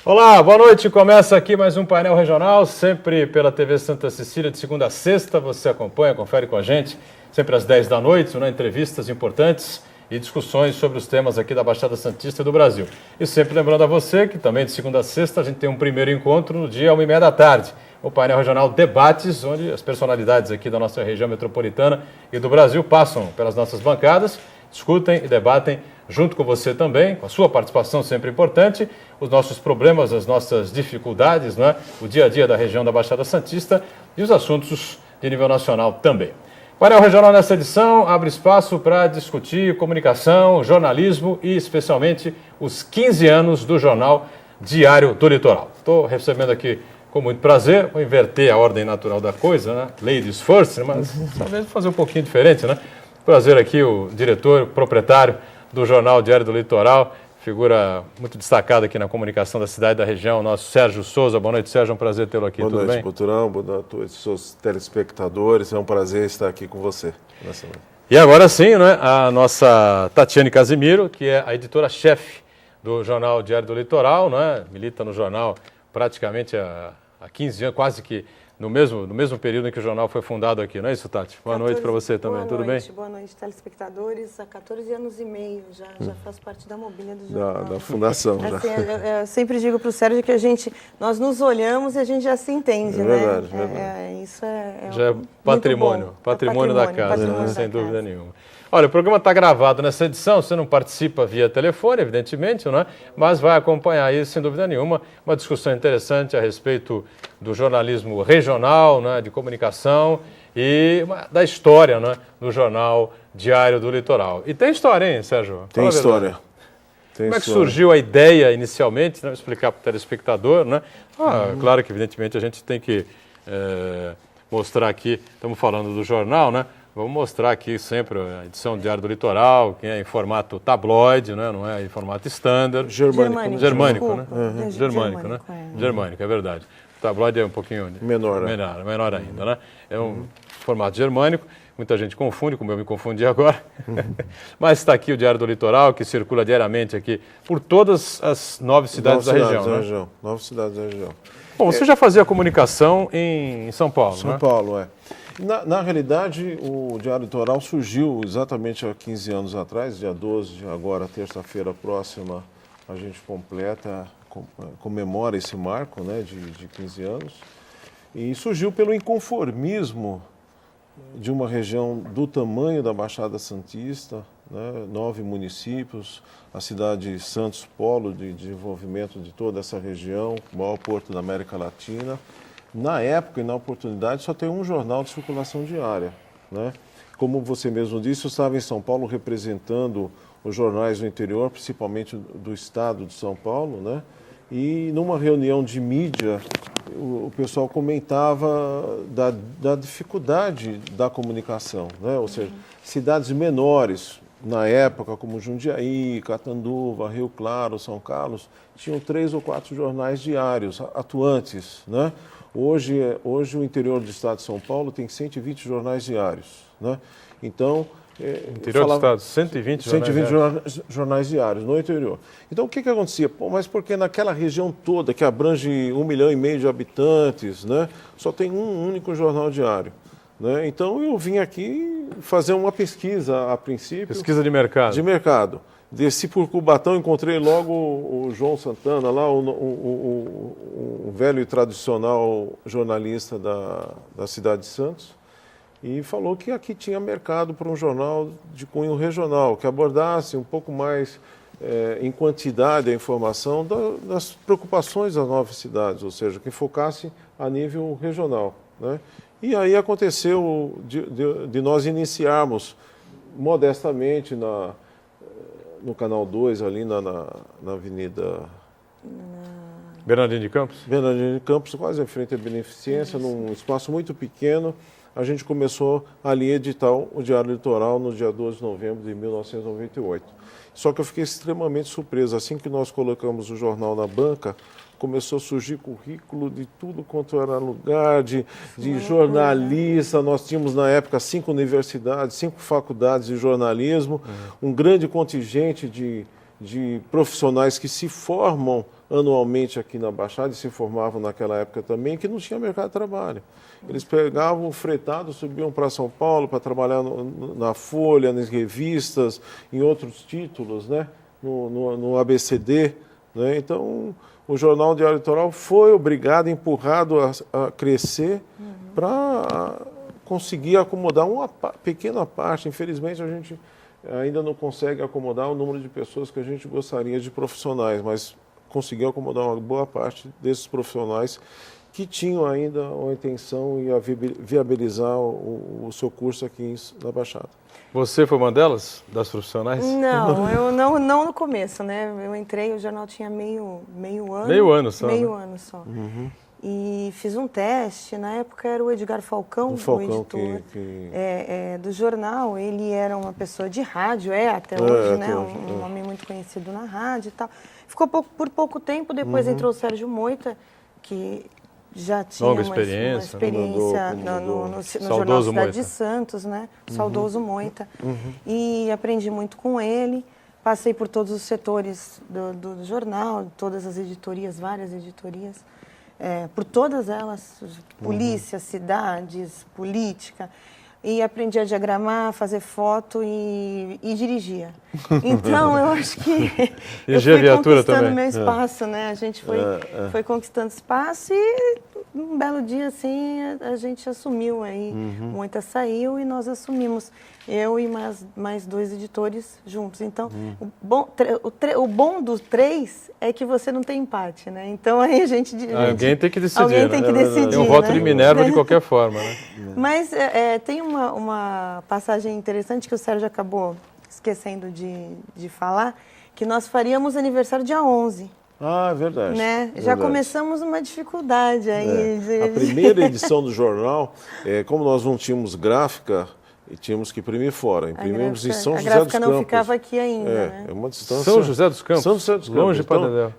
Olá, boa noite. Começa aqui mais um painel regional, sempre pela TV Santa Cecília, de segunda a sexta. Você acompanha, confere com a gente, sempre às 10 da noite, né? Entrevistas importantes e discussões sobre os temas aqui da Baixada Santista e do Brasil. E sempre lembrando a você que também de segunda a sexta a gente tem um primeiro encontro no dia 1h30 da tarde. O painel regional Debates, onde as personalidades aqui da nossa região metropolitana e do Brasil passam pelas nossas bancadas, discutem e debatem junto com você também, com a sua participação sempre importante, os nossos problemas, as nossas dificuldades, né? O dia a dia da região da Baixada Santista e os assuntos de nível nacional também. O painel regional nessa edição abre espaço para discutir comunicação, jornalismo e especialmente os 15 anos do jornal Diário do Litoral. Estou recebendo aqui com muito prazer, vou inverter a ordem natural da coisa, né? Ladies first, mas talvez fazer um pouquinho diferente, né? Prazer aqui o diretor, o proprietário do Jornal Diário do Litoral, figura muito destacada aqui na comunicação da cidade e da região, nosso Sérgio Souza. Boa noite, Sérgio, é um prazer tê-lo aqui, tudo bem? Boa noite, Boturão, boa noite a todos os seus telespectadores, é um prazer estar aqui com você. E agora sim, né, a nossa Tatiane Casimiro, que é a editora-chefe do Jornal Diário do Litoral, né, milita no jornal praticamente há 15 anos, quase que no mesmo período em que o jornal foi fundado aqui, não é isso, Tati? Boa noite para você também, tudo bem? Boa noite, telespectadores. Há 14 anos e meio já faço parte da mobília do jornal. Da fundação. Assim, eu sempre digo para o Sérgio que nós nos olhamos e a gente já se entende, verdade, né? verdade. Isso é já é patrimônio da casa, sem dúvida nenhuma. Olha, o programa está gravado nessa edição, você não participa via telefone, evidentemente, né? Mas vai acompanhar aí, sem dúvida nenhuma, uma discussão interessante a respeito do jornalismo regional, né, de comunicação e da história, né, do Jornal Diário do Litoral. E tem história, hein, Sérgio? Tem história. Como é que surgiu a ideia inicialmente? Né? Vou explicar para o telespectador, né? Claro que, evidentemente, a gente tem que mostrar aqui, estamos falando do jornal, né? Vamos mostrar aqui sempre a edição do Diário do Litoral, que é em formato tabloide, né? Não é em formato standard. Germânico, né? Germânico, é verdade. O tabloide é um pouquinho menor ainda, né? É um formato germânico, muita gente confunde, como eu me confundi agora. Mas está aqui o Diário do Litoral, que circula diariamente aqui por todas as 9 cidades da região. 9 cidades da região. Bom, você já fazia comunicação em São Paulo, né? São Paulo, é. Na realidade, o Diário Litoral surgiu exatamente há 15 anos atrás, dia 12, agora, terça-feira próxima, a gente comemora esse marco, né, de 15 anos. E surgiu pelo inconformismo de uma região do tamanho da Baixada Santista, né, 9 municípios, a cidade de Santos, polo de desenvolvimento de toda essa região, o maior porto da América Latina. Na época e na oportunidade só tem um jornal de circulação diária, né? Como você mesmo disse, eu estava em São Paulo representando os jornais do interior, principalmente do estado de São Paulo, né? E numa reunião de mídia, o pessoal comentava da dificuldade da comunicação, né? Ou seja, cidades menores, na época, como Jundiaí, Catanduva, Rio Claro, São Carlos, tinham 3 ou 4 jornais diários atuantes, né? Hoje o interior do estado de São Paulo tem 120 jornais diários, né? Então, interior do estado, 120 jornais diários no interior. Então, o que acontecia? Mas porque naquela região toda, que abrange 1,5 milhão de habitantes, né, só tem um único jornal diário, né? Então, eu vim aqui fazer uma pesquisa, a princípio. Pesquisa de mercado. De mercado. Desci por Cubatão, encontrei logo o João Santana, lá o velho e tradicional jornalista da cidade de Santos, e falou que aqui tinha mercado para um jornal de cunho regional, que abordasse um pouco mais em quantidade a informação das preocupações das 9 cidades, ou seja, que focasse a nível regional, né? E aí aconteceu de nós iniciarmos modestamente no Canal 2, ali na Avenida Bernardino de Campos? Bernardino de Campos, quase em frente à Beneficência, num espaço muito pequeno. A gente começou ali a editar o Diário Litoral no dia 12 de novembro de 1998. Só que eu fiquei extremamente surpreso. Assim que nós colocamos o jornal na banca, começou a surgir currículo de tudo quanto era lugar, de jornalista. Nós tínhamos, na época, 5 universidades, 5 faculdades de jornalismo, um grande contingente de de profissionais que se formam anualmente aqui na Baixada, e se formavam naquela época também, que não tinha mercado de trabalho. Eles pegavam o fretado, subiam para São Paulo para trabalhar na Folha, nas revistas, em outros títulos, né? no ABCD. Né? Então, o Jornal Diário Litoral foi obrigado, empurrado a crescer para conseguir acomodar uma pequena parte. Infelizmente, a gente ainda não consegue acomodar o número de pessoas que a gente gostaria de profissionais, mas conseguiu acomodar uma boa parte desses profissionais que tinham ainda a intenção e a viabilizar o seu curso aqui na Baixada. Você foi uma delas, das profissionais? Não, eu não no começo, né? Eu entrei, o jornal tinha meio ano. Meio ano só, Meio né? ano só. E fiz um teste, na época era o Edgar Falcão, o editor do jornal. Ele era uma pessoa de rádio, até hoje, né? Um homem muito conhecido na rádio e tal. Ficou por pouco tempo, depois entrou o Sérgio Moita, que já tinha longa uma experiência no jornal Cidade de Santos, né? Saudoso Moita. E aprendi muito com ele. Passei por todos os setores do jornal, todas as editorias, várias editorias. Por todas elas, polícia, cidades, política. E aprendi a diagramar, fazer foto e dirigia. Então, eu acho que eu fui conquistando meu espaço, né? A gente foi conquistando espaço e um belo dia, assim, a gente assumiu aí. Moita saiu e nós assumimos. Eu e mais 2 editores juntos. Então, o bom dos 3 é que você não tem empate, né? Então, aí a gente... Alguém tem que decidir, Alguém tem que decidir, Tem um voto né? de Minerva de qualquer forma, né? Mas tem uma passagem interessante que o Sérgio acabou esquecendo de falar, que nós faríamos aniversário dia 11. Ah, verdade. Né? Verdade. Já começamos uma dificuldade aí. A primeira edição do jornal, como nós não tínhamos gráfica, e tínhamos que imprimir fora. Imprimimos em São José dos Campos. A gráfica não ficava aqui ainda, né? É uma distância... São José dos Campos? São José dos Campos. Longe para Dedéu.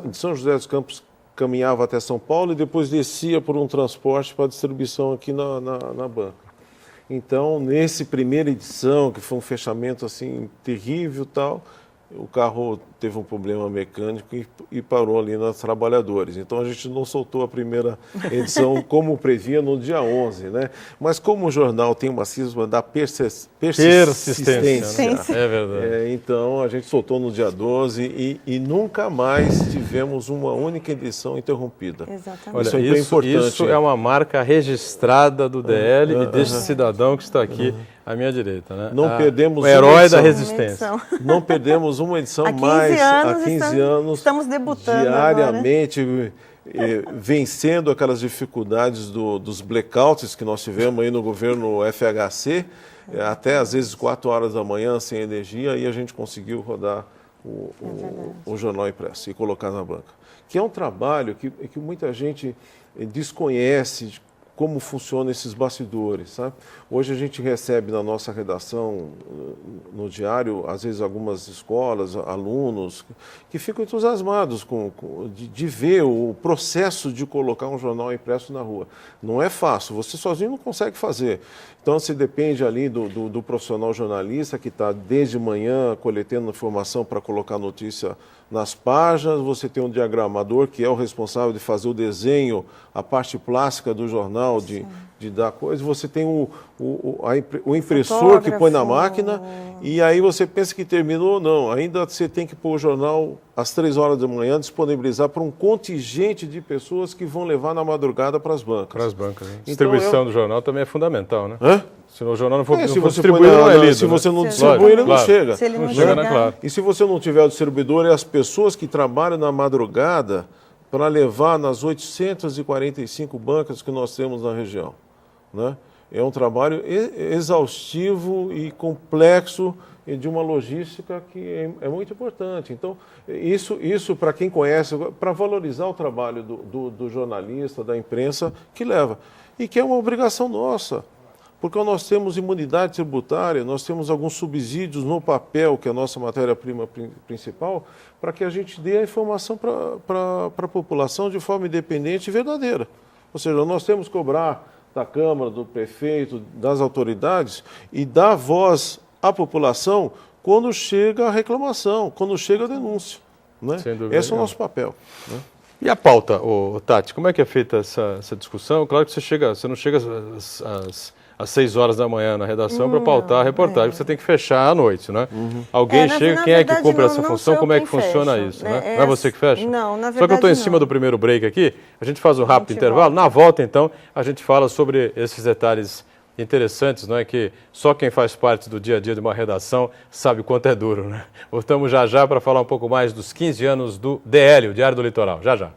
De São José dos Campos caminhava até São Paulo e depois descia por um transporte para distribuição aqui na banca. Então, nesse primeira edição, que foi um fechamento assim terrível e tal, o carro teve um problema mecânico e parou ali nas Trabalhadores. Então, a gente não soltou a primeira edição como previa no dia 11, né? Mas como o jornal tem uma cisma da persistência. Né? É verdade. Então, a gente soltou no dia 12 e nunca mais tivemos uma única edição interrompida. Exatamente. Olha, isso é uma marca registrada do DL e deste cidadão que está aqui à minha direita, né? Não perdemos o herói da resistência. Não perdemos uma edição há 15 anos, estamos debutando diariamente, vencendo aquelas dificuldades dos blackouts que nós tivemos aí no governo FHC, até às vezes 4 horas da manhã sem energia, e a gente conseguiu rodar o jornal impresso e colocar na banca. Que é um trabalho que muita gente desconhece como funcionam esses bastidores, sabe? Hoje a gente recebe na nossa redação, no diário, às vezes algumas escolas, alunos, que ficam entusiasmados de ver o processo de colocar um jornal impresso na rua. Não é fácil, você sozinho não consegue fazer. Então, você depende ali do profissional jornalista que está desde manhã coletando informação para colocar notícia nas páginas, você tem um diagramador que é o responsável de fazer o desenho, a parte plástica do jornal, de dar coisa, você tem o impressor que põe na máquina, e aí você pensa que terminou, não, ainda você tem que pôr o jornal às 3 horas da manhã, disponibilizar para um contingente de pessoas que vão levar na madrugada para as bancas. Para as bancas, né? Distribuição do jornal também é fundamental, né? Se o jornal não for distribuído, não é lido. Se você não distribui, ele não chega. Se ele não chega, claro. E se você não tiver o distribuidor, é as pessoas que trabalham na madrugada para levar nas 845 bancas que nós temos na região, né? É um trabalho exaustivo e complexo e de uma logística que é muito importante. Então, isso para quem conhece, para valorizar o trabalho do jornalista, da imprensa, que leva. E que é uma obrigação nossa. Porque nós temos imunidade tributária, nós temos alguns subsídios no papel, que é a nossa matéria-prima principal, para que a gente dê a informação para a população de forma independente e verdadeira. Ou seja, nós temos que cobrar da Câmara, do prefeito, das autoridades e dar voz à população quando chega a reclamação, quando chega a denúncia. Né? Esse é o nosso papel. Né? E a pauta, Tati, como é que é feita essa discussão? Claro que você não chega às 6 horas da manhã na redação para pautar a reportagem, você tem que fechar à noite, né? Alguém chega, quem é que cumpre essa função? Como é que funciona isso? Né? Não é você que fecha? Não, na verdade Só que eu estou em cima do primeiro break aqui, a gente faz um rápido intervalo, na volta então a gente fala sobre esses detalhes interessantes, não é, que só quem faz parte do dia a dia de uma redação sabe o quanto é duro, né? Voltamos já para falar um pouco mais dos 15 anos do DL, o Diário do Litoral, já.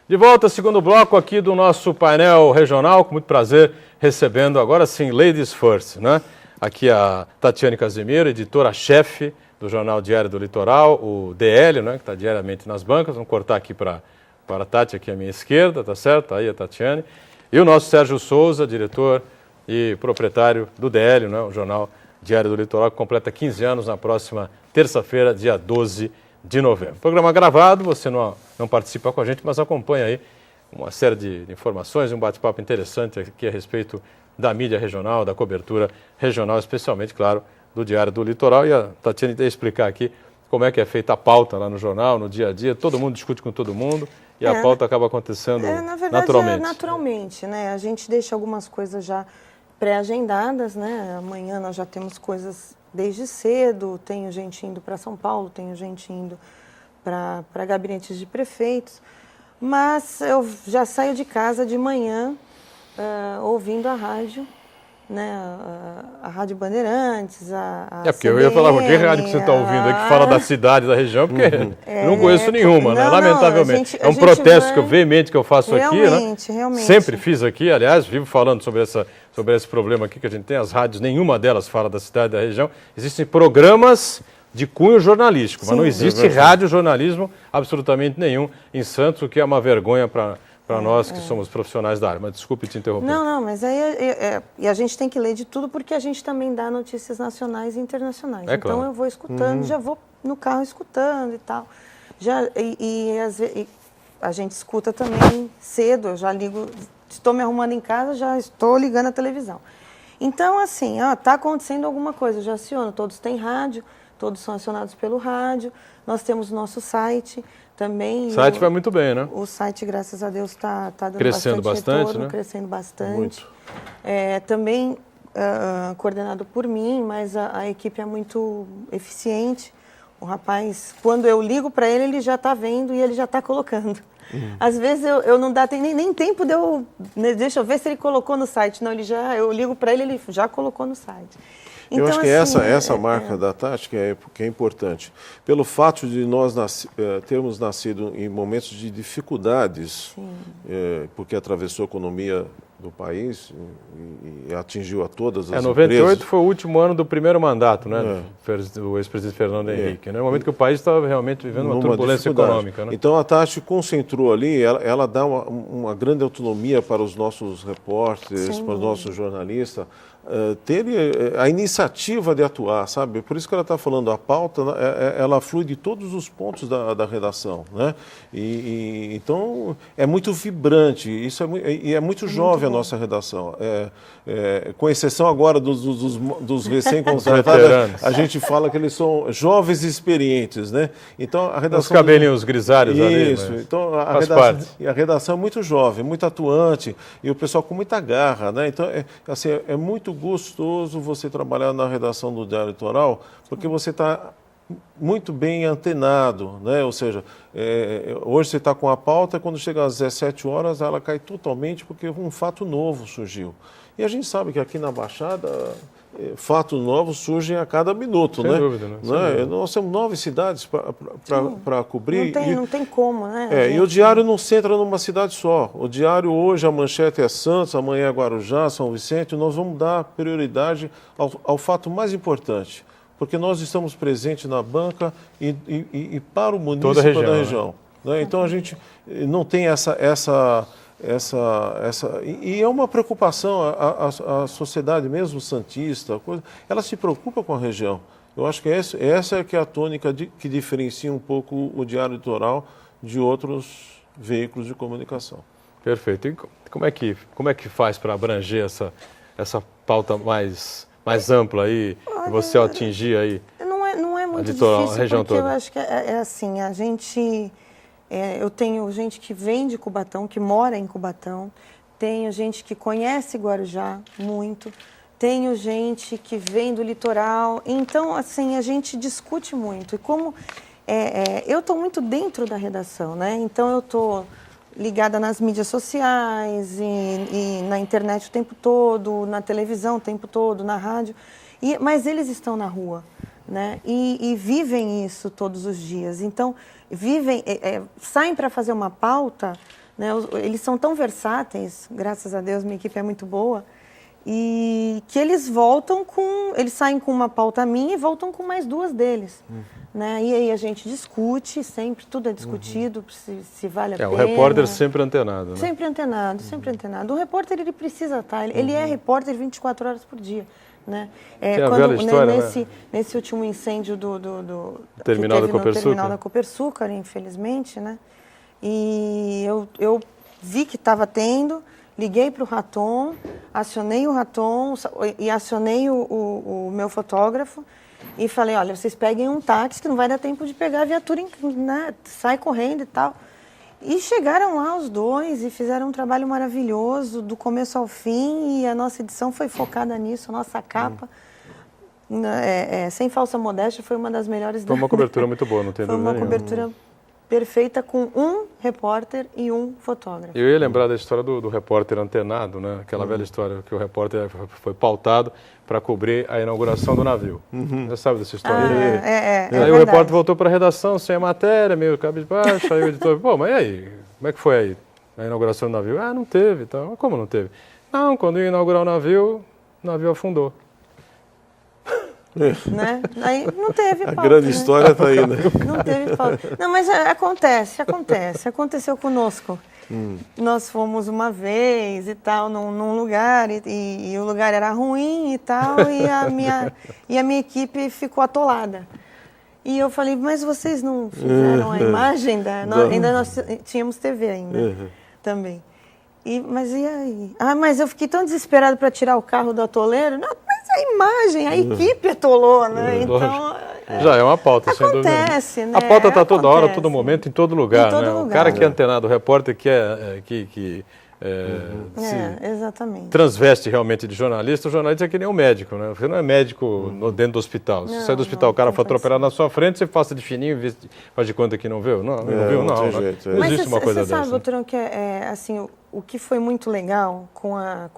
De volta, segundo bloco aqui do nosso painel regional, com muito prazer, recebendo agora sim, Ladies First, né? Aqui a Tatiane Casimiro, editora-chefe do jornal Diário do Litoral, o DL, né, que está diariamente nas bancas. Vamos cortar aqui para a Tati, aqui à minha esquerda, tá certo? Aí a Tatiane. E o nosso Sérgio Souza, diretor e proprietário do DL, né, o jornal Diário do Litoral, que completa 15 anos na próxima terça-feira, dia 12 de novembro. Programa gravado, você não participa com a gente, mas acompanha aí uma série de informações, um bate-papo interessante aqui a respeito da mídia regional, da cobertura regional, especialmente, claro, do Diário do Litoral. E a Tatiane vai explicar aqui como é que é feita a pauta lá no jornal, no dia a dia. Todo mundo discute com todo mundo e a pauta acaba acontecendo na verdade, naturalmente. Naturalmente, né? A gente deixa algumas coisas já pré-agendadas, né? Amanhã nós já temos coisas desde cedo, tenho gente indo para São Paulo, tenho gente indo para gabinetes de prefeitos, mas eu já saio de casa de manhã ouvindo a rádio, né, a Rádio Bandeirantes, porque eu ia falar, que rádio que você está ouvindo aí que fala da cidade, da região, porque eu não conheço nenhuma, né? Lamentavelmente. É um protesto veemente que eu faço aqui, né? Realmente. Sempre fiz aqui, aliás, vivo falando sobre esse problema aqui que a gente tem, as rádios, nenhuma delas fala da cidade, da região. Existem programas de cunho jornalístico, mas não existe rádio-jornalismo absolutamente nenhum em Santos, o que é uma vergonha para nós que somos profissionais da área. Mas desculpe te interromper. Não, mas aí e a gente tem que ler de tudo porque a gente também dá notícias nacionais e internacionais. Então claro. Eu vou escutando, já vou no carro escutando e tal. A gente escuta também cedo, eu já ligo, estou me arrumando em casa, já estou ligando a televisão. Então, assim, está acontecendo alguma coisa, eu já aciono, todos têm rádio, todos são acionados pelo rádio, nós temos o nosso site também. O site vai muito bem, né? O site, graças a Deus, está dando crescendo bastante retorno, né? Crescendo bastante. Muito. Também coordenado por mim, mas a equipe é muito eficiente. O rapaz, quando eu ligo para ele, ele já está vendo e ele já está colocando. Às vezes eu não dá nem tempo de eu... Né, deixa eu ver se ele colocou no site. Não, eu ligo para ele, ele já colocou no site. Então, eu acho que assim, essa marca da Tati que é importante. Pelo fato de nós termos nascido em momentos de dificuldades, porque atravessou a economia do país e atingiu a todas as 98 empresas. Foi o último ano do primeiro mandato, né, do ex-presidente Fernando Henrique, né, no momento que o país estava realmente vivendo uma turbulência econômica. Né? Então a Tati concentrou ali, ela dá uma grande autonomia para os nossos repórteres, para os nossos jornalistas, ter a iniciativa de atuar, sabe? Por isso que ela está falando, a pauta, ela flui de todos os pontos da redação, né? Então, é muito vibrante, é muito jovem a nossa redação. Com exceção agora dos recém-contratados, a gente fala que eles são jovens e experientes, né? Então, a redação... Os cabelinhos grisalhos ali. Isso, então a redação é muito jovem, muito atuante, e o pessoal com muita garra, né? Então, é muito gostoso você trabalhar na redação do Diário Litoral, porque você está muito bem antenado, né? Ou seja, hoje você está com a pauta, quando chega às 17 horas ela cai totalmente porque um fato novo surgiu. E a gente sabe que aqui na Baixada fatos novos surgem a cada minuto, Sem né? dúvida, né? Nós temos 9 cidades para cobrir. Não tem como, né? E o Diário não centra numa cidade só. O Diário hoje, a manchete é Santos, amanhã é Guarujá, São Vicente. Nós vamos dar prioridade ao fato mais importante, porque nós estamos presentes na banca e para o município da região. Né? Então a gente não tem e é uma preocupação, a sociedade mesmo santista, ela se preocupa com a região. Eu acho que essa é a tônica que diferencia um pouco o Diário Litoral de outros veículos de comunicação. Perfeito. E como é que faz para abranger essa pauta mais mais ampla aí, você atingir aí? Não é muito litoral, difícil, a região porque toda. eu acho que é assim, a gente... eu tenho gente que vem de Cubatão, que mora em Cubatão, tenho gente que conhece Guarujá muito, tenho gente que vem do litoral, então, assim, a gente discute muito. E como eu estou muito dentro da redação, né? Então, eu estou ligada nas mídias sociais e na internet o tempo todo, na televisão o tempo todo, na rádio, mas eles estão na rua, né? E vivem isso todos os dias. Então, saem para fazer uma pauta, né? Eles são tão versáteis, graças a Deus, minha equipe é muito boa, e que eles saem com uma pauta minha e voltam com mais 2 deles. Né? E aí a gente discute, sempre, tudo é discutido, se vale a pena. O repórter sempre antenado, né? Sempre antenado, sempre antenado. O repórter, ele precisa estar, ele é repórter 24 horas por dia. Né? Nesse último incêndio terminal que teve no terminal da Copersucar, infelizmente, né? E eu vi que estava tendo, liguei para o Raton, acionei o Raton e acionei o meu fotógrafo e falei, olha, vocês peguem um táxi que não vai dar tempo de pegar a viatura, né? Sai correndo e tal. E chegaram lá os 2 e fizeram um trabalho maravilhoso, do começo ao fim, e a nossa edição foi focada nisso, a nossa capa, sem falsa modéstia, foi uma das melhores. Foi uma cobertura muito boa, não tem dúvida nenhuma. Foi uma cobertura perfeita com um repórter e um fotógrafo. Eu ia lembrar da história do repórter antenado, né? Aquela velha história que o repórter foi pautado para cobrir a inauguração do navio. Você sabe dessa história? Aí o repórter voltou para a redação sem a matéria, meio cabisbaixo, aí o editor, pô, mas e aí? Como é que foi aí a inauguração do navio? Ah, não teve, então. Como não teve? Não, quando ia inaugurar o navio afundou. Né? Aí não teve pauta. A grande história está aí, né? Não teve pauta. Não, mas aconteceu conosco. Nós fomos uma vez e tal, num lugar, e o lugar era ruim e tal, e a minha equipe ficou atolada. E eu falei, mas vocês não fizeram a imagem nós tínhamos TV ainda, também. Mas e aí? Mas eu fiquei tão desesperado para tirar o carro do atoleiro. Não, mas a imagem, a equipe atolou, né? Então, já é uma pauta, sem dúvida. Acontece, né? A pauta está toda hora, todo momento, em todo lugar, né? Lugar. O cara que é antenado, o repórter que exatamente. Transveste realmente de jornalista, o jornalista é que nem um médico, né? Você não é médico dentro do hospital. Você sai do hospital, o cara foi atropelado na sua frente, você faça de fininho e faz de conta que não viu? Não viu, não. Não existe uma coisa dessa. Mas você sabe, doutorão, que assim, o que foi muito legal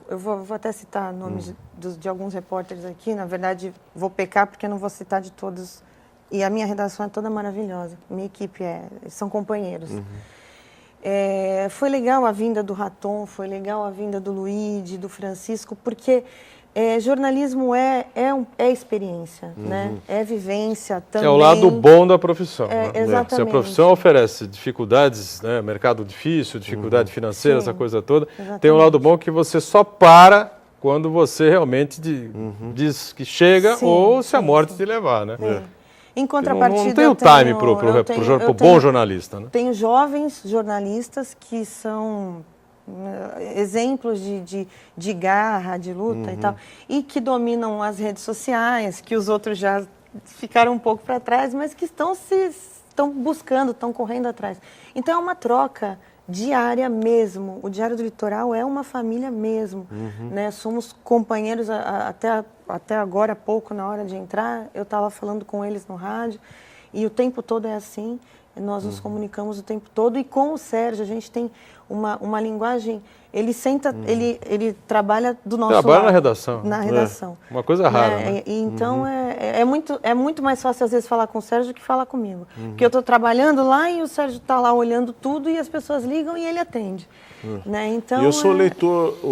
eu vou até citar nomes de alguns repórteres aqui, na verdade vou pecar porque não vou citar de todos, e a minha redação é toda maravilhosa, minha equipe são companheiros. Foi legal a vinda do Raton, foi legal a vinda do Luíde, do Francisco, porque jornalismo é experiência, né? É vivência também. É o lado bom da profissão. Exatamente. Se a profissão oferece dificuldades, né? Mercado difícil, dificuldade financeira, essa coisa toda, exatamente. Tem um lado bom que você só para quando você realmente diz que chega ou se a morte te levar, né? Em contrapartida, não tem o time para o bom jornalista. Né? Tenho jovens jornalistas que são exemplos de garra, de luta e tal, e que dominam as redes sociais, que os outros já ficaram um pouco para trás, mas que estão buscando, estão correndo atrás. Então é uma troca diária mesmo. O Diário do Litoral é uma família mesmo. Né? Somos companheiros até agora há pouco, na hora de entrar, eu estava falando com eles no rádio, e o tempo todo é assim, nós nos comunicamos o tempo todo, e com o Sérgio a gente tem uma linguagem, ele trabalha do nosso lado. Trabalha na redação. Na redação. Uma coisa rara, né? Então é muito mais fácil às vezes falar com o Sérgio do que falar comigo. Porque eu estou trabalhando lá e o Sérgio está lá olhando tudo e as pessoas ligam e ele atende. Né? Então, e eu sou o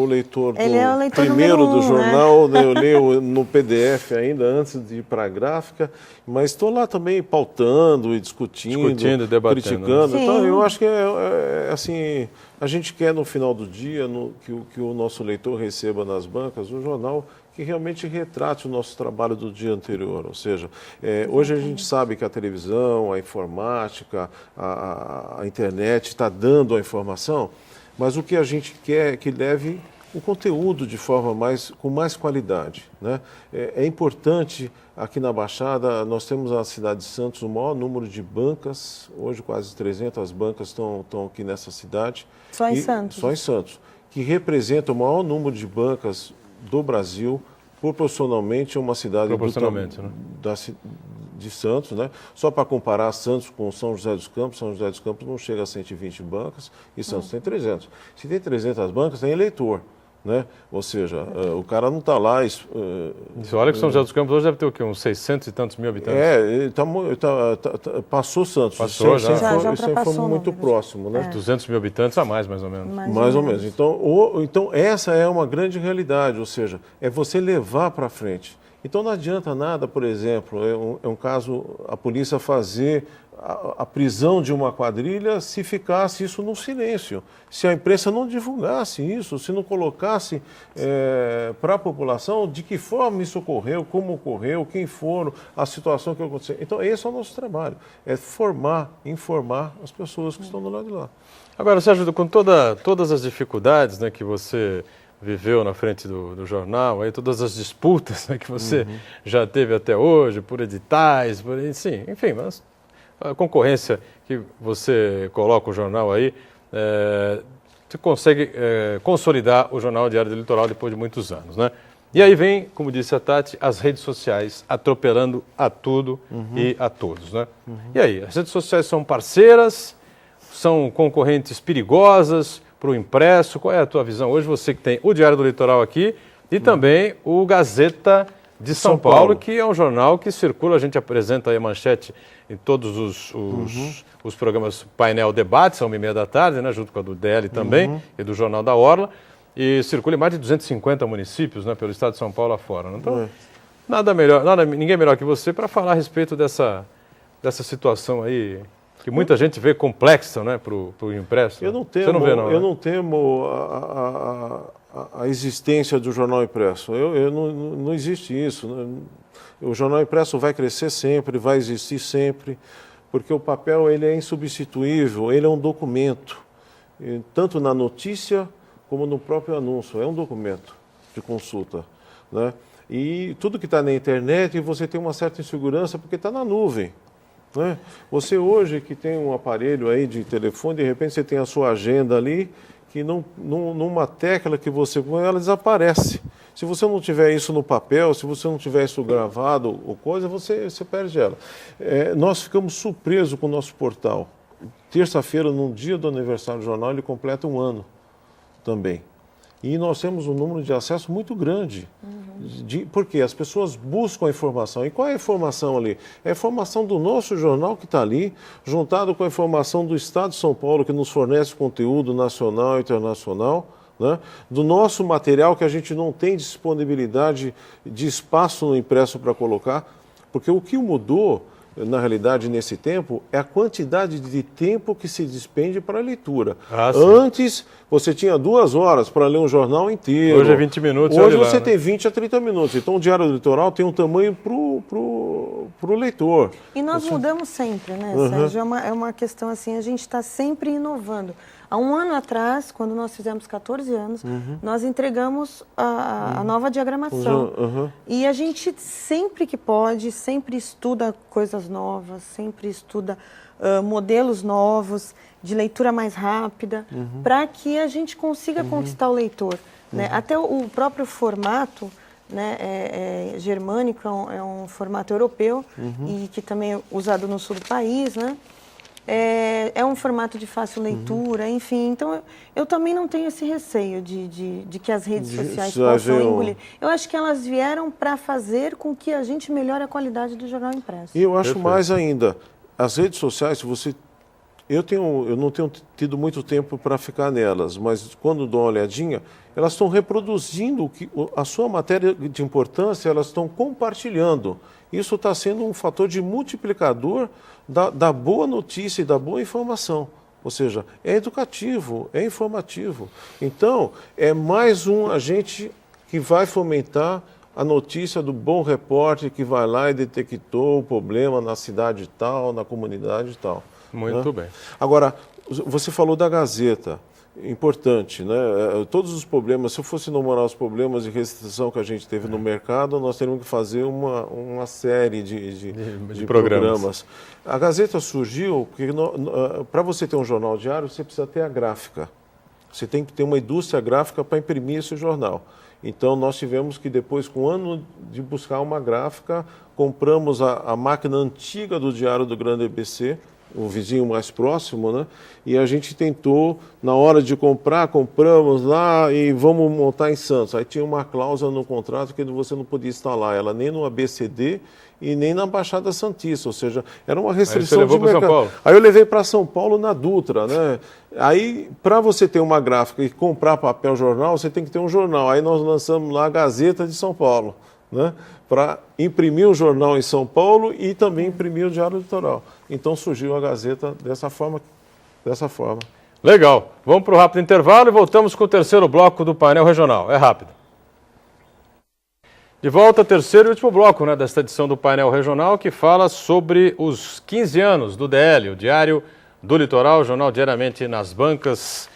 leitor ele é o leitor primeiro do jornal, né? Eu leio no PDF ainda antes de ir para a gráfica, mas estou lá também pautando e discutindo debatendo, criticando. Então, eu acho que assim, a gente quer no final do dia que o nosso leitor receba nas bancas um jornal que realmente retrate o nosso trabalho do dia anterior. Ou seja, hoje a gente sabe que a televisão, a informática, a internet está dando a informação, mas o que a gente quer é que leve o conteúdo de forma com mais qualidade, né? É importante, aqui na Baixada, nós temos na cidade de Santos o maior número de bancas, hoje quase 300 bancas estão aqui nessa cidade. Só em Santos? Só em Santos, que representa o maior número de bancas do Brasil, proporcionalmente a uma cidade de Santos, né? Só para comparar Santos com São José dos Campos não chega a 120 bancas e Santos tem 300. Se tem 300 bancas, tem eleitor, né? Ou seja, o cara não está lá... Olha que São José dos Campos hoje deve ter o quê? Uns 600 e tantos mil habitantes? Passou Santos. Passou já. Sempre foi muito próximo, né? 200 mil habitantes a mais ou menos. Mais ou menos. Então, essa é uma grande realidade, ou seja, é você levar para frente. Então, não adianta nada, por exemplo, é um caso, a polícia fazer a prisão de uma quadrilha se ficasse isso no silêncio, se a imprensa não divulgasse isso, se não colocasse para a população de que forma isso ocorreu, como ocorreu, quem foram, a situação que aconteceu. Então, esse é o nosso trabalho, é informar as pessoas que estão do lado de lá. Agora, Sérgio, com todas as dificuldades, né, que você viveu na frente do jornal, aí todas as disputas, né, que você já teve até hoje, por editais, enfim, mas a concorrência que você coloca o jornal aí, você consegue consolidar o Jornal Diário do Litoral depois de muitos anos, né? E aí vem, como disse a Tati, as redes sociais atropelando a tudo e a todos, né? E aí, as redes sociais são parceiras, são concorrentes perigosas para o impresso? Qual é a tua visão? Hoje você que tem o Diário do Litoral aqui e também o Gazeta de São Paulo, que é um jornal que circula, a gente apresenta aí a manchete em todos os programas painel debate, são 1h30 da tarde, né, junto com a do DL também e do Jornal da Orla, e circula em mais de 250 municípios, né, pelo estado de São Paulo afora. Né? Então, ninguém melhor que você para falar a respeito dessa situação aí, que muita gente vê complexa, né, para o impresso. Eu não temo a existência do jornal impresso. Não existe isso. O jornal impresso vai crescer sempre, vai existir sempre, porque o papel ele é insubstituível, ele é um documento, tanto na notícia como no próprio anúncio, é um documento de consulta, né? E tudo que está na internet você tem uma certa insegurança porque está na nuvem. Né? Você hoje que tem um aparelho aí de telefone, de repente você tem a sua agenda ali, que numa tecla que você põe, ela desaparece. Se você não tiver isso no papel, se você não tiver isso gravado ou coisa, você perde ela. Nós ficamos surpresos com o nosso portal. Terça-feira, no dia do aniversário do jornal, ele completa 1 ano também. E nós temos um número de acesso muito grande. Porque as pessoas buscam a informação. E qual é a informação ali? É a informação do nosso jornal que está ali, juntado com a informação do Estado de São Paulo, que nos fornece conteúdo nacional e internacional, né? Do nosso material que a gente não tem disponibilidade de espaço no impresso para colocar. Porque o que mudou, na realidade, nesse tempo, é a quantidade de tempo que se despende para a leitura. Antes, você tinha 2 horas para ler um jornal inteiro. Hoje é 20 minutos. Hoje você tem 20 a 30 minutos. Então, o Diário do Litoral tem um tamanho para o leitor. E nós mudamos sempre, né, Sérgio? É uma questão assim, a gente está sempre inovando. Há 1 ano atrás, quando nós fizemos 14 anos, nós entregamos a nova diagramação. E a gente, sempre que pode, sempre estuda coisas novas, sempre estuda modelos novos, de leitura mais rápida, para que a gente consiga conquistar o leitor. Né? Até o próprio formato, né, germânico, é um formato europeu, e que também é usado no sul do país, né? É um formato de fácil leitura, enfim. Então, eu também não tenho esse receio de que as redes sociais possam engolir. Eu acho que elas vieram para fazer com que a gente melhore a qualidade do jornal impresso. E eu acho mais ainda, as redes sociais, eu não tenho tido muito tempo para ficar nelas, mas quando dou uma olhadinha, elas estão reproduzindo a sua matéria de importância, elas estão compartilhando. Isso está sendo um fator de multiplicador da boa notícia e da boa informação. Ou seja, é educativo, é informativo. Então, é mais um agente que vai fomentar a notícia do bom repórter que vai lá e detectou o problema na cidade tal, na comunidade tal. Muito bem. Agora, você falou da Gazeta. importante, né? Todos os problemas, se eu fosse enumerar os problemas de restrição que a gente teve no mercado, nós teríamos que fazer uma série de programas. A Gazeta surgiu porque para você ter um jornal diário, você precisa ter a gráfica. Você tem que ter uma indústria gráfica para imprimir esse jornal. Então, nós tivemos que, depois, com um ano de buscar uma gráfica, compramos a máquina antiga do Diário do Grande ABC, o vizinho mais próximo, né? E a gente tentou, na hora de comprar, compramos lá e vamos montar em Santos. Aí tinha uma cláusula no contrato que você não podia instalar ela nem no ABCD e nem na Baixada Santista, ou seja, era uma restrição de mercado. São Paulo. Aí eu levei para São Paulo na Dutra, né? Aí, para você ter uma gráfica e comprar papel jornal, você tem que ter um jornal. Aí nós lançamos lá a Gazeta de São Paulo, né? Para imprimir o jornal em São Paulo e também imprimir o Diário Litoral. Então surgiu a Gazeta dessa forma. Legal. Vamos para o rápido intervalo e voltamos com o terceiro bloco do painel regional. É rápido. De volta, terceiro e último bloco, né, desta edição do painel regional, que fala sobre os 15 anos do DL, o Diário do Litoral, jornal diariamente nas bancas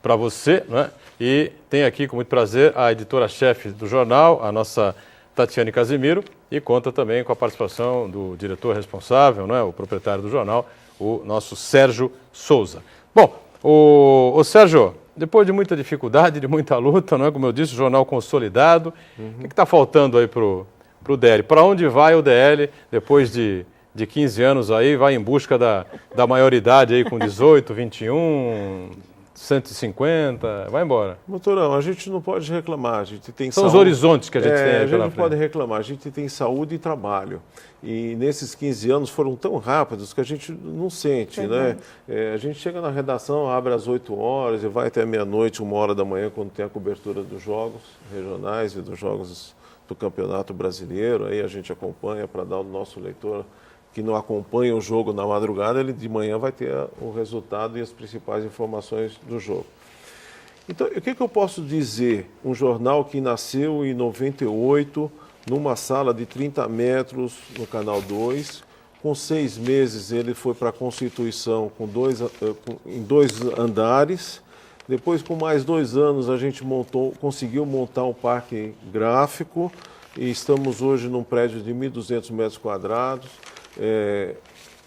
para você, né? E tem aqui, com muito prazer, a editora-chefe do jornal, a nossa Tatiane Casimiro, e conta também com a participação do diretor responsável, né, o proprietário do jornal, o nosso Sérgio Souza. Bom, o Sérgio, depois de muita dificuldade, de muita luta, não é, como eu disse, o jornal consolidado, o que está faltando aí para o DL? Para onde vai o DL depois de 15 anos aí, vai em busca da maioridade aí com 18, 21... 150, vai embora. Doutorão, a gente não pode reclamar, a gente tem São saúde. Os horizontes que a gente tem aí a gente não frente. Pode reclamar, a gente tem saúde e trabalho. E nesses 15 anos foram tão rápidos que a gente não sente, né? A gente chega na redação, abre às 8 horas e vai até meia-noite, 1h da manhã, quando tem a cobertura dos jogos regionais e dos jogos do Campeonato Brasileiro. Aí a gente acompanha para dar ao nosso leitor que não acompanha o jogo na madrugada, ele de manhã vai ter o resultado e as principais informações do jogo. Então, o que eu posso dizer? Um jornal que nasceu em 98, numa sala de 30 metros no Canal 2, com 6 meses ele foi para a Constituição em 2 andares, depois com mais 2 anos a gente conseguiu montar um parque gráfico e estamos hoje num prédio de 1.200 metros quadrados,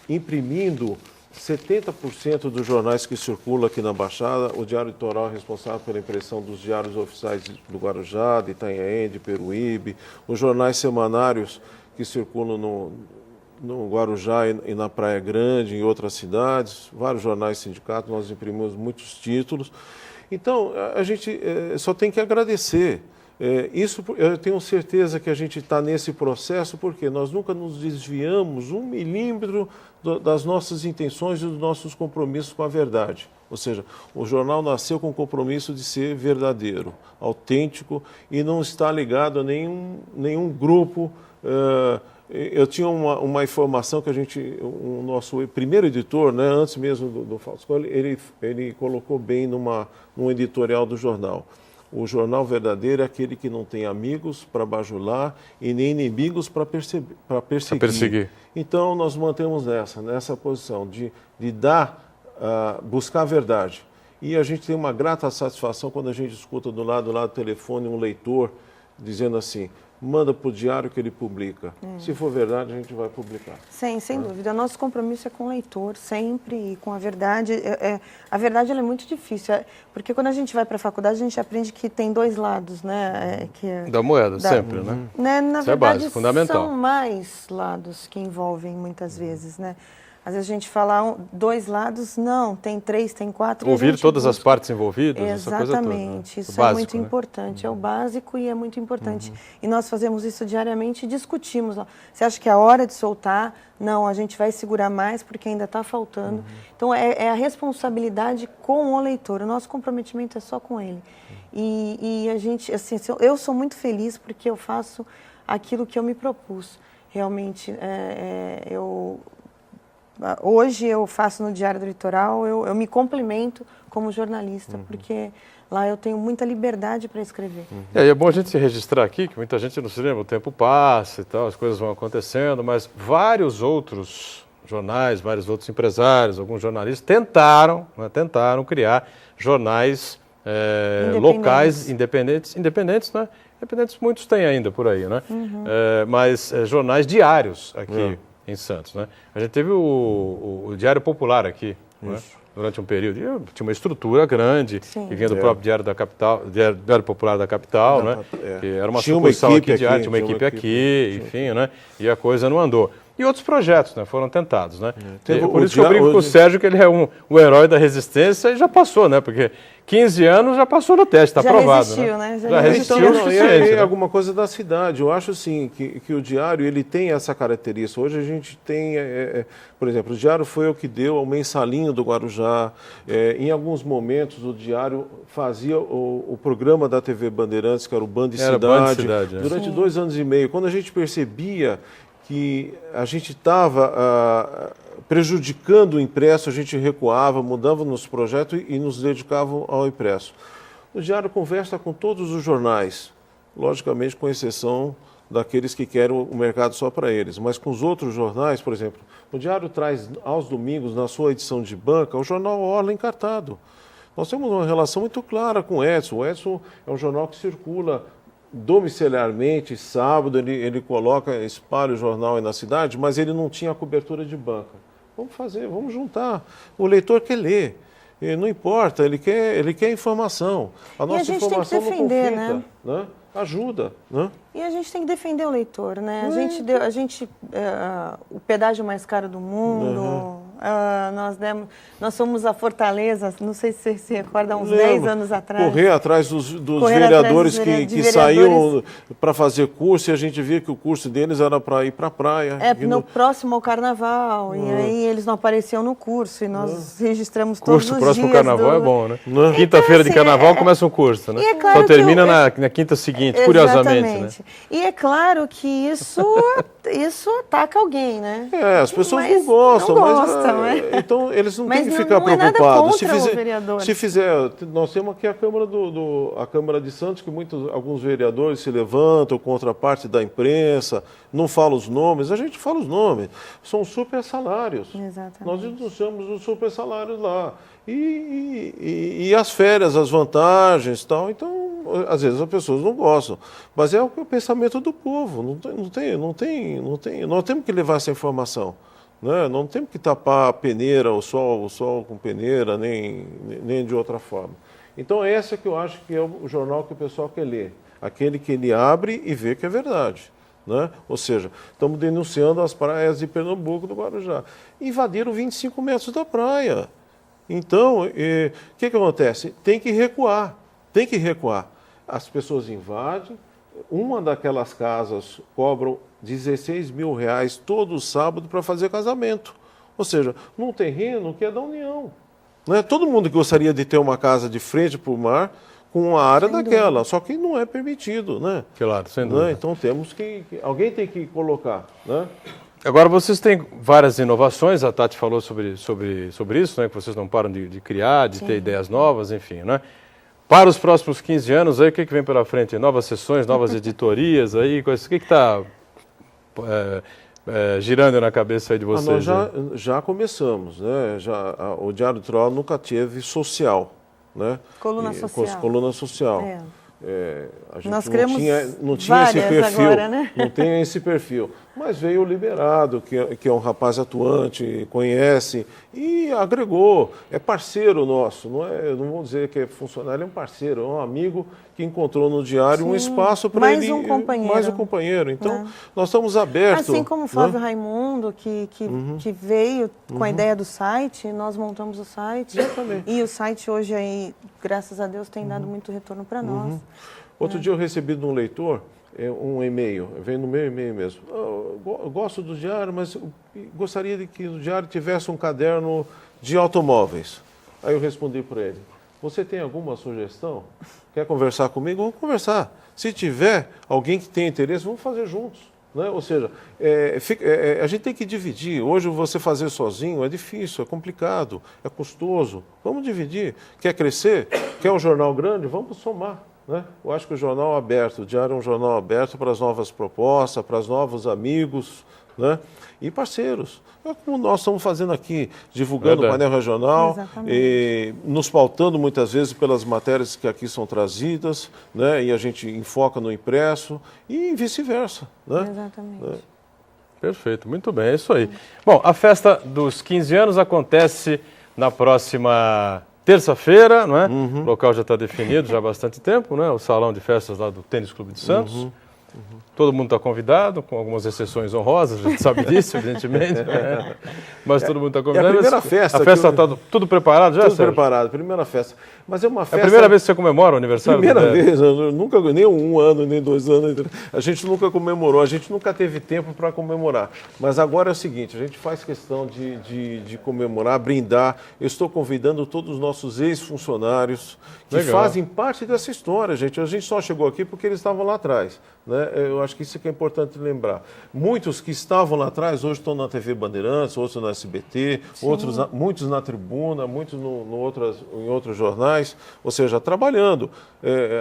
imprimindo 70% dos jornais que circulam aqui na Baixada. O Diário Litoral é responsável pela impressão dos diários oficiais do Guarujá, de Itanhaém, de Peruíbe, os jornais semanários que circulam no Guarujá e na Praia Grande, em outras cidades, vários jornais sindicatos, nós imprimimos muitos títulos. Então, a gente só tem que agradecer. Isso eu tenho certeza que a gente está nesse processo porque nós nunca nos desviamos 1 milímetro das nossas intenções e dos nossos compromissos com a verdade. Ou seja, o jornal nasceu com o compromisso de ser verdadeiro, autêntico e não está ligado a nenhum grupo. Eu tinha uma informação que o nosso primeiro editor, né, antes mesmo do Fausto, ele colocou bem num editorial do jornal. O jornal verdadeiro é aquele que não tem amigos para bajular e nem inimigos para perseguir. Então, nós mantemos nessa posição de buscar a verdade. E a gente tem uma grata satisfação quando a gente escuta do lado do telefone um leitor dizendo assim, manda para o diário que ele publica. Se for verdade, a gente vai publicar. Sem dúvida. O nosso compromisso é com o leitor, sempre, e com a verdade. A verdade ela é muito difícil, porque quando a gente vai para a faculdade, a gente aprende que tem 2 lados, né? Da moeda, sempre, né? Na Isso verdade, é básico, fundamental. São mais lados que envolvem muitas vezes, né? Às vezes a gente fala 2 lados, não, tem 3, tem 4. Ouvir todas as partes envolvidas, exatamente, essa coisa toda, né? Isso básico, é muito importante, é o básico e é muito importante. E nós fazemos isso diariamente e discutimos. Você acha que é a hora de soltar? Não, a gente vai segurar mais porque ainda está faltando. Então é a responsabilidade com o leitor, o nosso comprometimento é só com ele. E a gente, assim, eu sou muito feliz porque eu faço aquilo que eu me propus. Realmente, hoje eu faço no Diário do Litoral, eu me complemento como jornalista, porque lá eu tenho muita liberdade para escrever. E é bom a gente se registrar aqui, que muita gente não se lembra, o tempo passa e tal, as coisas vão acontecendo, mas vários outros jornais, vários outros empresários, alguns jornalistas tentaram criar jornais locais, independentes, né? Independentes muitos têm ainda por aí, né? Mas jornais diários aqui em Santos, né? A gente teve o Diário Popular aqui, né? Durante um período. E tinha uma estrutura grande, que vinha do próprio Diário da Capital, Diário Popular da Capital, né? Que era uma sucursal aqui diária, tinha uma equipe aqui, enfim, né? E a coisa não andou. E outros projetos, né, foram tentados, né? Por isso que eu brinco com o Sérgio que ele é o herói da resistência e já passou, né? Porque 15 anos já passou no teste, está aprovado. Resistiu, né? Já resistiu, então, e é alguma coisa da cidade. Eu acho assim que o diário ele tem essa característica. Hoje a gente tem, por exemplo, o diário foi o que deu ao mensalinho do Guarujá. Em alguns momentos o diário fazia o programa da TV Bandeirantes, que era o Band Cidade, durante 2 anos e meio. Quando a gente percebia que a gente estava prejudicando o impresso, a gente recuava, mudava nos projetos e nos dedicava ao impresso. O Diário conversa com todos os jornais, logicamente com exceção daqueles que querem o mercado só para eles, mas com os outros jornais, por exemplo, o Diário traz aos domingos, na sua edição de banca, o jornal Orla encartado. Nós temos uma relação muito clara com o Edson. O Edson é um jornal que circula domiciliarmente, sábado ele espalha o jornal aí na cidade, mas ele não tinha a cobertura de banca. Vamos juntar. O leitor quer ler, não importa, ele quer informação. A nossa informação não conflita, né? Ajuda, né? E a gente tem que defender o leitor, né? O pedágio mais caro do mundo, nós somos a Fortaleza, não sei se você se recorda, há uns 10 anos atrás. Correr atrás dos vereadores que saíam para fazer curso e a gente via que o curso deles era para ir para a praia. Próximo ao carnaval, e aí eles não apareciam no curso, e nós registramos todos os dias. Próximo ao carnaval é bom, né? Quinta-feira de carnaval começa um curso, né? Só termina na quinta seguinte, curiosamente, né? E é claro que isso ataca alguém, né? As pessoas não gostam, então eles não têm que ficar preocupados. Se fizer, nós temos aqui a Câmara de Santos, que alguns vereadores se levantam contra a parte da imprensa, não falam os nomes, a gente fala os nomes. São super salários. Exatamente. Nós denunciamos os super salários lá. E as férias, as vantagens e tal. Então, às vezes as pessoas não gostam. Mas é o pensamento do povo. Nós temos que levar essa informação. Né? Não temos que tapar a peneira, o sol com peneira, nem de outra forma. Então, esse é que eu acho que é o jornal que o pessoal quer ler. Aquele que ele abre e vê que é verdade. Né? Ou seja, estamos denunciando as praias de Pernambuco, do Guarujá. Invadiram 25 metros da praia. Então, o que acontece? Tem que recuar. As pessoas invadem, uma daquelas casas cobram R$16 mil todo sábado para fazer casamento. Ou seja, num terreno que é da União. Não é todo mundo que gostaria de ter uma casa de frente para o mar com uma área daquela, só que não é permitido, né? Claro, sem dúvida. Né? Então alguém tem que colocar, né? Agora, vocês têm várias inovações, a Tati falou sobre isso, né? Que vocês não param de criar, de ter ideias novas, enfim, né? Para os próximos 15 anos, aí, o que vem pela frente? Novas sessões, novas editorias, aí, o que está girando na cabeça aí de vocês? Nós já começamos, né? O Diário Troll nunca teve social, né? Coluna social. A gente Nós não tinha esse perfil, agora, né? não tem esse perfil. Mas veio o Liberado, que é um rapaz atuante, conhece e agregou. É parceiro nosso, não vou dizer que é funcionário, é um parceiro, é um amigo que encontrou no diário um espaço para ele. Mais um companheiro. Então, nós estamos abertos. Assim como o Flávio Raimundo, que veio com a ideia do site, nós montamos o site. Exatamente. E o site hoje aí, graças a Deus, tem dado muito retorno para nós. Outro dia eu recebi de um leitor um e-mail, vem no meu e-mail mesmo. Eu gosto do diário, mas eu gostaria de que o diário tivesse um caderno de automóveis. Aí eu respondi para ele, você tem alguma sugestão? Quer conversar comigo? Vamos conversar. Se tiver alguém que tenha interesse, vamos fazer juntos. Né? Ou seja, a gente tem que dividir. Hoje você fazer sozinho é difícil, é complicado, é custoso. Vamos dividir. Quer crescer? Quer um jornal grande? Vamos somar. Né? Eu acho que o jornal aberto, o diário é um jornal aberto para as novas propostas, para os novos amigos, né? E parceiros. É como nós estamos fazendo aqui, divulgando o painel regional, nos pautando muitas vezes pelas matérias que aqui são trazidas, né? E a gente enfoca no impresso e vice-versa, né? Exatamente. Perfeito, muito bem, é isso aí. Bom, a festa dos 15 anos acontece na próxima terça-feira, não é? O local já está definido já há bastante tempo, né? O salão de festas lá do Tênis Clube de Santos. Todo mundo está convidado, com algumas exceções honrosas, a gente sabe disso, evidentemente. Mas todo mundo está convidado. É a primeira festa. A festa está tudo preparado já, Tudo Sérgio? preparado, primeira festa. Mas é uma festa... É a primeira vez que você comemora o aniversário? Primeira vez, eu nunca, nem 1 ano, nem 2 anos, a gente nunca comemorou, a gente nunca teve tempo para comemorar. Mas agora é o seguinte, a gente faz questão de comemorar, brindar. Eu estou convidando todos os nossos ex-funcionários que fazem parte dessa história, gente. A gente só chegou aqui porque eles estavam lá atrás, né? Eu acho que isso que é importante lembrar. Muitos que estavam lá atrás hoje estão na TV Bandeirantes, outros no SBT, muitos na Tribuna, muitos em outros jornais, ou seja, trabalhando,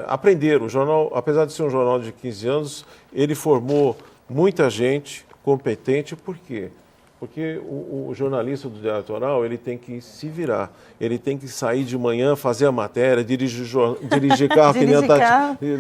aprenderam. O jornal, apesar de ser um jornal de 15 anos, ele formou muita gente competente. Por quê? Porque o jornalista do Diário Litoral, ele tem que se virar, ele tem que sair de manhã, fazer a matéria, dirigir carro,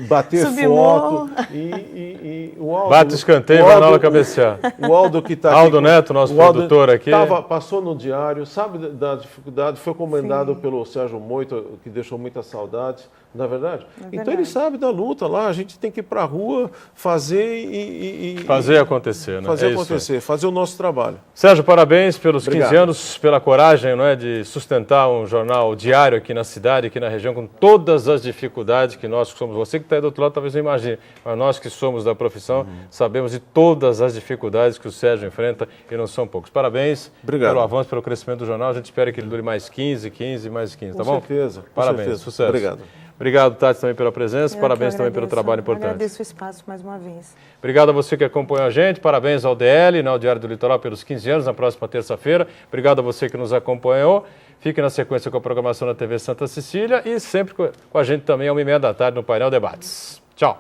bater foto. E o Aldo, bate escanteio, vai na aula cabecear. O Aldo que está Aldo Neto, nosso produtor aqui. Passou no Diário, sabe da dificuldade, foi comandado pelo Sérgio Moita, que deixou muita saudade, não é verdade? Então ele sabe da luta lá, a gente tem que ir para a rua fazer fazer acontecer, né? Fazer acontecer, fazer o nosso trabalho. Sérgio, parabéns pelos Obrigado. 15 anos, pela coragem, não é, de sustentar um jornal diário aqui na cidade, aqui na região, com todas as dificuldades que nós que somos. Você que está aí do outro lado talvez não imagine, mas nós que somos da profissão sabemos de todas as dificuldades que o Sérgio enfrenta e não são poucos. Parabéns pelo avanço, pelo crescimento do jornal. A gente espera que ele dure mais 15, mais 15, tá bom? Com certeza. Parabéns, sucesso. Obrigado. Obrigado, Tati, também pela presença. Parabéns também pelo trabalho importante. Agradeço o espaço mais uma vez. Obrigado a você que acompanhou a gente. Parabéns ao DL, ao Diário do Litoral, pelos 15 anos, na próxima terça-feira. Obrigado a você que nos acompanhou. Fique na sequência com a programação da TV Santa Cecília e sempre com a gente também, às 1h30 da tarde, no Painel Debates. Tchau.